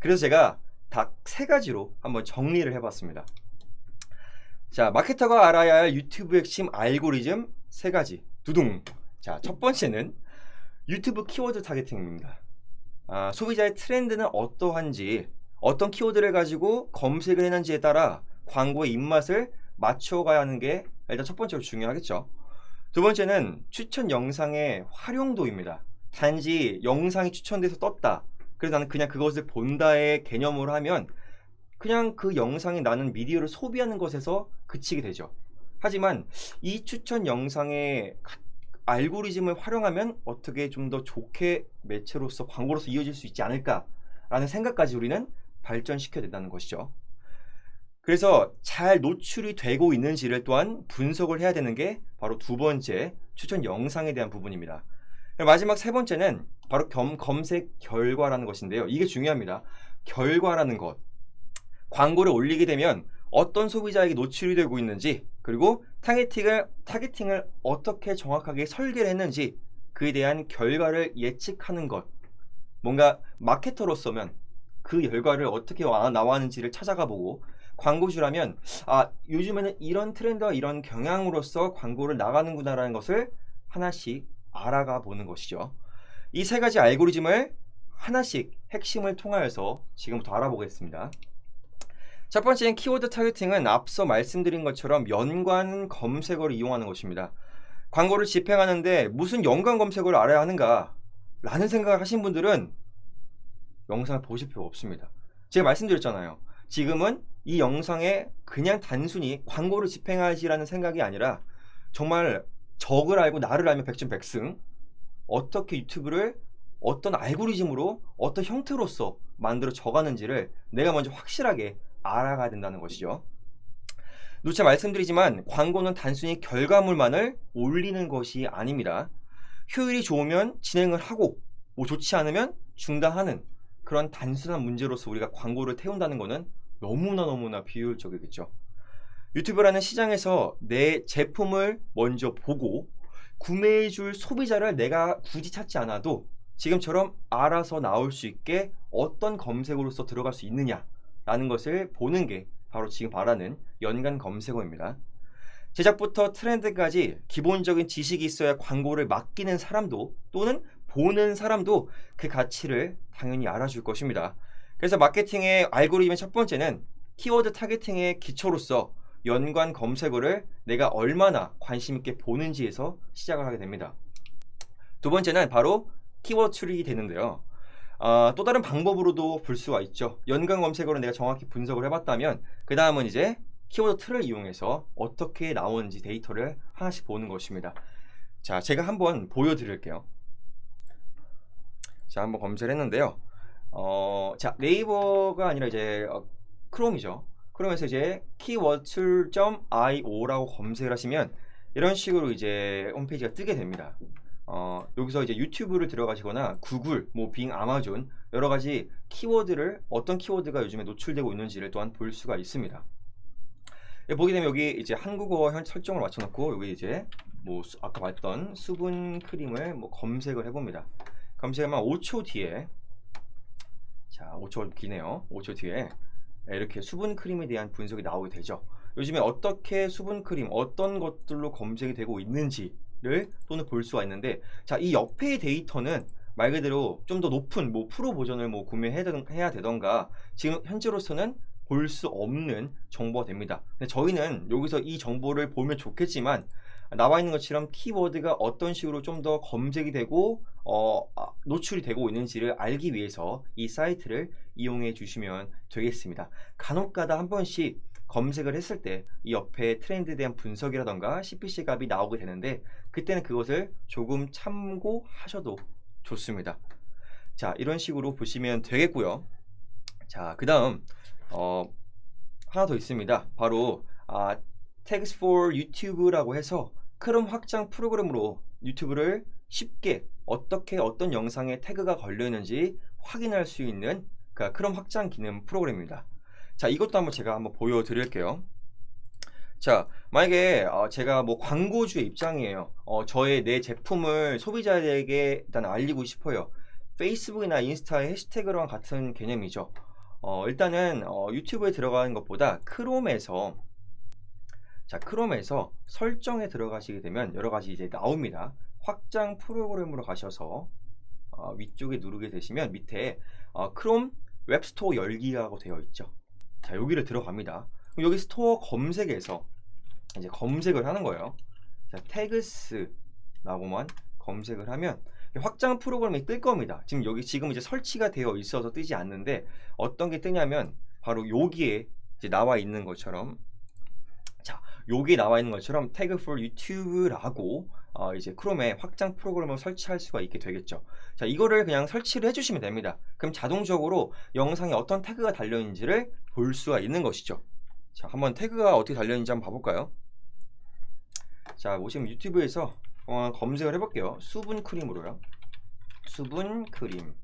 그래서 제가 딱 세 가지로 한번 정리를 해봤습니다. 자, 마케터가 알아야 할 유튜브 핵심 알고리즘 세 가지. 두둥. 자, 첫 번째는 유튜브 키워드 타겟팅입니다. 소비자의 트렌드는 어떠한지, 어떤 키워드를 가지고 검색을 했는지에 따라 광고의 입맛을 맞춰가야 하는 게 일단 첫 번째로 중요하겠죠. 두 번째는 추천 영상의 활용도입니다. 단지 영상이 추천돼서 떴다, 그래서 나는 그냥 그것을 본다의 개념으로 하면 그냥 그 영상이 나는 미디어를 소비하는 것에서 그치게 되죠. 하지만 이 추천 영상의 알고리즘을 활용하면 어떻게 좀 더 좋게 매체로서 광고로서 이어질 수 있지 않을까라는 생각까지 우리는 발전시켜야 된다는 것이죠. 그래서 잘 노출이 되고 있는지를 또한 분석을 해야 되는 게 바로 두 번째 추천 영상에 대한 부분입니다. 마지막 세 번째는 바로 검색 결과라는 것인데요. 이게 중요합니다. 결과라는 것. 광고를 올리게 되면 어떤 소비자에게 노출이 되고 있는지, 그리고 타겟팅을 어떻게 정확하게 설계를 했는지, 그에 대한 결과를 예측하는 것. 뭔가 마케터로서면 그 결과를 어떻게 나왔는지를 찾아가 보고, 광고주라면 요즘에는 이런 트렌드와 이런 경향으로서 광고를 나가는구나라는 것을 하나씩 알아가 보는 것이죠. 이 세 가지 알고리즘을 하나씩 핵심을 통하여서 지금부터 알아보겠습니다. 첫 번째는 키워드 타겟팅은 앞서 말씀드린 것처럼 연관 검색어를 이용하는 것입니다. 광고를 집행하는데 무슨 연관 검색어를 알아야 하는가 라는 생각을 하신 분들은 영상을 보실 필요 없습니다. 제가 말씀드렸잖아요. 지금은 이 영상에 그냥 단순히 광고를 집행하지라는 생각이 아니라 정말 적을 알고 나를 알면 백전백승, 어떻게 유튜브를 어떤 알고리즘으로 어떤 형태로서 만들어 져가는지를 내가 먼저 확실하게 알아가야 된다는 것이죠. 누차 말씀드리지만 광고는 단순히 결과물만을 올리는 것이 아닙니다. 효율이 좋으면 진행을 하고 좋지 않으면 중단하는 그런 단순한 문제로서 우리가 광고를 태운다는 것은 너무나 비효율적이겠죠. 유튜브라는 시장에서 내 제품을 먼저 보고 구매해줄 소비자를 내가 굳이 찾지 않아도 지금처럼 알아서 나올 수 있게 어떤 검색어로서 들어갈 수 있느냐 라는 것을 보는 게 바로 지금 말하는 연관 검색어입니다. 제작부터 트렌드까지 기본적인 지식이 있어야 광고를 맡기는 사람도 또는 보는 사람도 그 가치를 당연히 알아줄 것입니다. 그래서 마케팅의 알고리즘의 첫 번째는 키워드 타겟팅의 기초로서 연관 검색어를 내가 얼마나 관심 있게 보는지에서 시작을 하게 됩니다. 두 번째는 바로 키워드 추리가 되는데요. 또 다른 방법으로도 볼 수가 있죠. 연관 검색어를 내가 정확히 분석을 해봤다면 그 다음은 이제 키워드 틀을 이용해서 어떻게 나오는지 데이터를 하나씩 보는 것입니다. 자, 제가 한번 보여드릴게요. 자, 한번 검색을 했는데요. 자, 네이버가 아니라 이제 크롬이죠. 크롬에서 이제 keywordtool.io라고 검색을 하시면 이런 식으로 이제 홈페이지가 뜨게 됩니다. 여기서 이제 유튜브를 들어가시거나 구글, 빙, 아마존 여러 가지 키워드를 어떤 키워드가 요즘에 노출되고 있는지를 또한 볼 수가 있습니다. 보게 되면 여기 이제 한국어 설정을 맞춰놓고 여기 이제 아까 봤던 수분 크림을 검색을 해봅니다. 검색하면 5초 뒤에, 자 5초 기네요. 5초 뒤에 이렇게 수분 크림에 대한 분석이 나오게 되죠. 요즘에 어떻게 수분 크림 어떤 것들로 검색이 되고 있는지를 또는 볼 수가 있는데, 자, 이 옆에 데이터는 말 그대로 좀 더 높은 프로 버전을 구매해야 되던가 지금 현재로서는 볼 수 없는 정보가 됩니다. 근데 저희는 여기서 이 정보를 보면 좋겠지만 나와 있는 것처럼 키워드가 어떤 식으로 좀 더 검색이 되고 노출이 되고 있는지를 알기 위해서 이 사이트를 이용해 주시면 되겠습니다. 간혹가다 한 번씩 검색을 했을 때 이 옆에 트렌드에 대한 분석이라던가 CPC 값이 나오게 되는데 그때는 그것을 조금 참고하셔도 좋습니다. 자, 이런 식으로 보시면 되겠고요. 자, 그 다음 하나 더 있습니다. 바로 Tags for YouTube라고 해서 크롬 확장 프로그램으로 유튜브를 쉽게 어떻게 어떤 영상에 태그가 걸려 있는지 확인할 수 있는 크롬 확장 기능 프로그램입니다. 자, 이것도 제가 한번 보여드릴게요. 자, 만약에 제가 광고주의 입장이에요. 저의 내 제품을 소비자에게 일단 알리고 싶어요. 페이스북이나 인스타의 해시태그랑 같은 개념이죠. 일단은 유튜브에 들어가는 것보다 크롬에서 크롬에서 설정에 들어가시게 되면 여러 가지 이제 나옵니다. 확장 프로그램으로 가셔서 위쪽에 누르게 되시면 밑에 크롬 웹스토어 열기라고 되어 있죠. 자, 여기를 들어갑니다. 그럼 여기 스토어 검색에서 이제 검색을 하는 거예요. 자, 태그스라고만 검색을 하면 확장 프로그램이 뜰 겁니다. 지금 이제 설치가 되어 있어서 뜨지 않는데 어떤 게 뜨냐면 바로 여기에 이제 나와 있는 것처럼, 자, 여기에 나와 있는 것처럼 태그 for YouTube라고 이제 크롬에 확장 프로그램을 설치할 수가 있게 되겠죠. 자, 이거를 그냥 설치를 해주시면 됩니다. 그럼 자동적으로 영상에 어떤 태그가 달려 있는지를 볼 수가 있는 것이죠. 자, 한번 태그가 어떻게 달려 있는지 한번 봐볼까요? 자, 보시면 유튜브에서 검색을 해볼게요. 수분 크림으로요. 수분 크림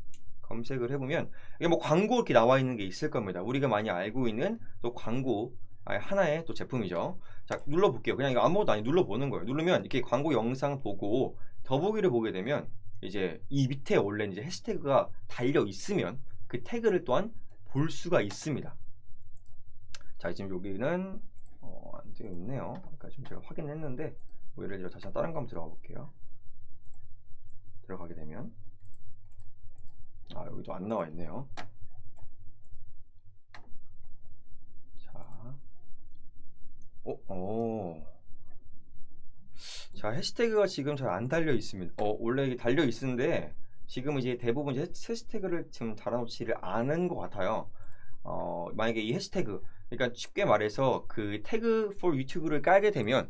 검색을 해보면 이게 뭐 광고 이렇게 나와 있는 게 있을 겁니다. 우리가 많이 알고 있는 또 광고 하나의 또 제품이죠. 자, 눌러볼게요. 그냥 이거 아무것도 아니 눌러보는 거예요. 누르면 이렇게 광고 영상 보고 더보기를 보게 되면 이제 이 밑에 원래 이제 해시태그가 달려 있으면 그 태그를 또한 볼 수가 있습니다. 자, 지금 여기는 안 되어 있네요. 그러니까 좀 제가 확인했는데 뭐 예를 들어 다시 다른 거 한번 들어가 볼게요. 들어가게 되면 여기도 안 나와 있네요. 자, 자, 해시태그가 지금 잘 안 달려 있습니다. 원래 이게 달려 있는데 지금 이제 대부분 이제 해시태그를 지금 달아놓지를 않은 것 같아요. 만약에 이 해시태그, 그러니까 쉽게 말해서 그 태그 for YouTube를 깔게 되면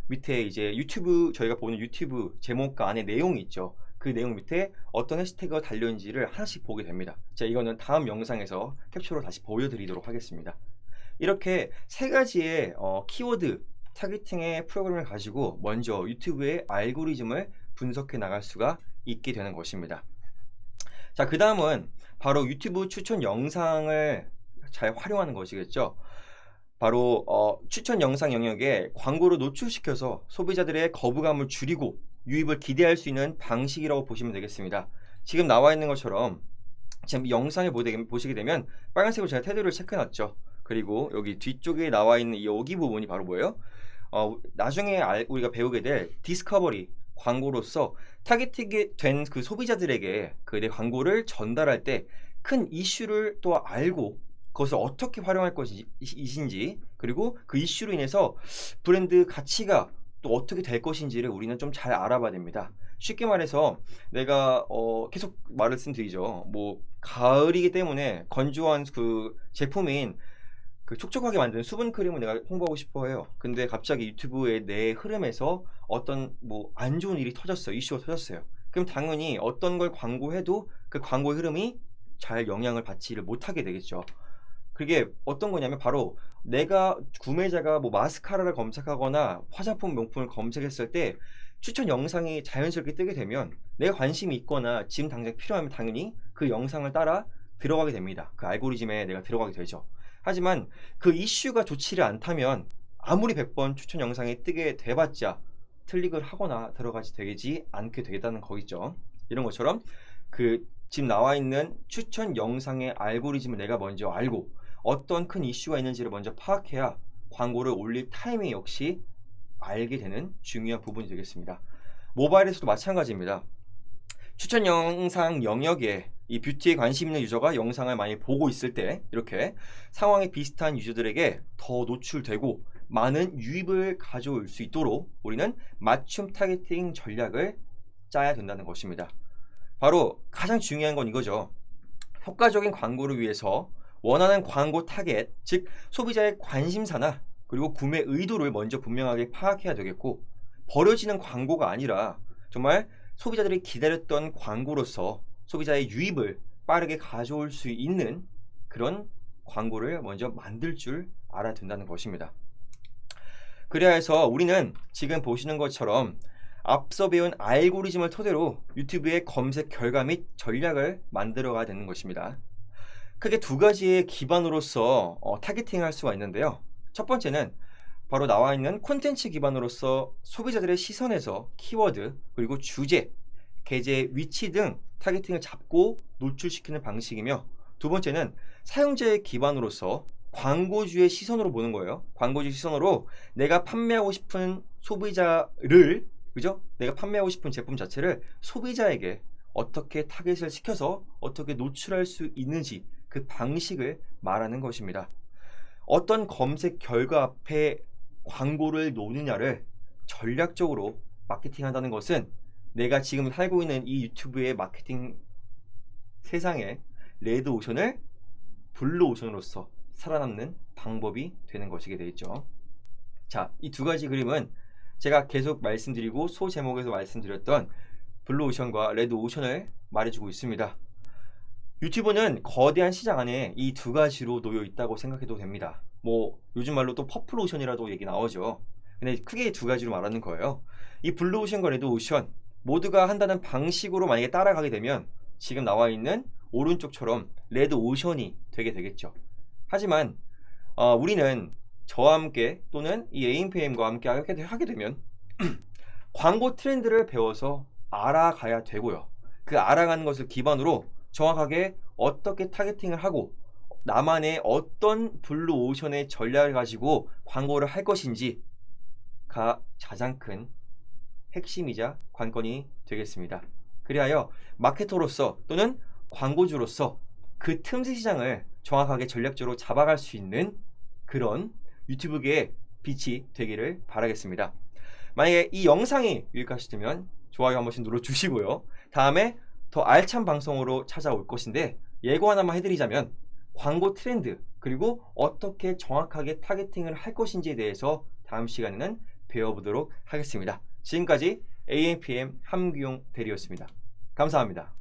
밑에 이제 유튜브, 저희가 보는 유튜브 제목과 안에 내용이 있죠. 그 내용 밑에 어떤 해시태그가 달려있는지를 하나씩 보게 됩니다. 자, 이거는 다음 영상에서 캡처로 다시 보여드리도록 하겠습니다. 이렇게 세 가지의 키워드 타겟팅의 프로그램을 가지고 먼저 유튜브의 알고리즘을 분석해 나갈 수가 있게 되는 것입니다. 자, 그 다음은 바로 유튜브 추천 영상을 잘 활용하는 것이겠죠. 바로 추천 영상 영역에 광고를 노출시켜서 소비자들의 거부감을 줄이고 유입을 기대할 수 있는 방식이라고 보시면 되겠습니다. 지금 나와 있는 것처럼 지금 이 영상을 보시게 되면 빨간색으로 제가 테두리를 체크해놨죠. 그리고 여기 뒤쪽에 나와 있는 여기 부분이 바로 뭐예요? 나중에 우리가 배우게 될 디스커버리 광고로서 타겟팅이 된 그 소비자들에게 그 내 광고를 전달할 때 큰 이슈를 또 알고 그것을 어떻게 활용할 것인지, 그리고 그 이슈로 인해서 브랜드 가치가 또 어떻게 될 것인지를 우리는 좀 잘 알아봐야 됩니다. 쉽게 말해서 내가 계속 말씀드리죠. 뭐 가을이기 때문에 건조한 그 제품인 그 촉촉하게 만드는 수분 크림을 내가 홍보하고 싶어 해요. 근데 갑자기 유튜브의 내 흐름에서 어떤 뭐 안 좋은 일이 터졌어요. 이슈가 터졌어요. 그럼 당연히 어떤 걸 광고해도 그 광고의 흐름이 잘 영향을 받지를 못하게 되겠죠. 그게 어떤 거냐면 바로 내가 구매자가 뭐 마스카라를 검색하거나 화장품 명품을 검색했을 때 추천 영상이 자연스럽게 뜨게 되면 내가 관심이 있거나 지금 당장 필요하면 당연히 그 영상을 따라 들어가게 됩니다. 그 알고리즘에 내가 들어가게 되죠. 하지만 그 이슈가 좋지를 않다면 아무리 100번 추천 영상이 뜨게 돼봤자 클릭을 하거나 들어가지 되지 않게 되겠다는 거겠죠. 이런 것처럼 그 지금 나와 있는 추천 영상의 알고리즘을 내가 먼저 알고 어떤 큰 이슈가 있는지를 먼저 파악해야 광고를 올릴 타이밍 역시 알게 되는 중요한 부분이 되겠습니다. 모바일에서도 마찬가지입니다. 추천 영상 영역에 이 뷰티에 관심 있는 유저가 영상을 많이 보고 있을 때 이렇게 상황이 비슷한 유저들에게 더 노출되고 많은 유입을 가져올 수 있도록 우리는 맞춤 타겟팅 전략을 짜야 된다는 것입니다. 바로 가장 중요한 건 이거죠. 효과적인 광고를 위해서 원하는 광고 타겟, 즉 소비자의 관심사나 그리고 구매 의도를 먼저 분명하게 파악해야 되겠고, 버려지는 광고가 아니라 정말 소비자들이 기다렸던 광고로서 소비자의 유입을 빠르게 가져올 수 있는 그런 광고를 먼저 만들 줄 알아야 된다는 것입니다. 그래야 해서 우리는 지금 보시는 것처럼 앞서 배운 알고리즘을 토대로 유튜브의 검색 결과 및 전략을 만들어 가야 되는 것입니다. 크게 두 가지의 기반으로서 타겟팅을 할 수가 있는데요. 첫 번째는 바로 나와 있는 콘텐츠 기반으로서 소비자들의 시선에서 키워드, 그리고 주제, 계제 위치 등 타겟팅을 잡고 노출시키는 방식이며, 두 번째는 사용자의 기반으로서 광고주의 시선으로 보는 거예요. 광고주 시선으로 내가 판매하고 싶은 소비자를, 그죠? 내가 판매하고 싶은 제품 자체를 소비자에게 어떻게 타겟을 시켜서 어떻게 노출할 수 있는지 그 방식을 말하는 것입니다. 어떤 검색 결과 앞에 광고를 놓느냐를 전략적으로 마케팅한다는 것은 내가 지금 살고 있는 이 유튜브의 마케팅 세상에 레드오션을 블루오션으로서 살아남는 방법이 되는 것이게 되겠죠. 자, 이 두 가지 그림은 제가 계속 말씀드리고 소 제목에서 말씀드렸던 블루오션과 레드오션을 말해주고 있습니다. 유튜브는 거대한 시장 안에 이 두 가지로 놓여 있다고 생각해도 됩니다. 뭐 요즘 말로 또 퍼플오션이라도 얘기 나오죠. 근데 크게 두 가지로 말하는 거예요. 이 블루오션과 레드오션 모두가 한다는 방식으로 만약에 따라가게 되면 지금 나와 있는 오른쪽처럼 레드오션이 되게 되겠죠. 하지만 우리는 저와 함께 또는 이 AMPM과 함께 하게 되면 광고 트렌드를 배워서 알아가야 되고요. 그 알아가는 것을 기반으로 정확하게 어떻게 타겟팅을 하고 나만의 어떤 블루오션의 전략을 가지고 광고를 할 것인지가 가장 큰 핵심이자 관건이 되겠습니다. 그리하여 마케터로서 또는 광고주로서 그 틈새 시장을 정확하게 전략적으로 잡아갈 수 있는 그런 유튜브계의 빛이 되기를 바라겠습니다. 만약에 이 영상이 유익하시다면 좋아요 한 번씩 눌러주시고요. 다음에 더 알찬 방송으로 찾아올 것인데 예고 하나만 해드리자면 광고 트렌드 그리고 어떻게 정확하게 타겟팅을 할 것인지에 대해서 다음 시간에는 배워보도록 하겠습니다. 지금까지 AMPM 함규용 대리였습니다. 감사합니다.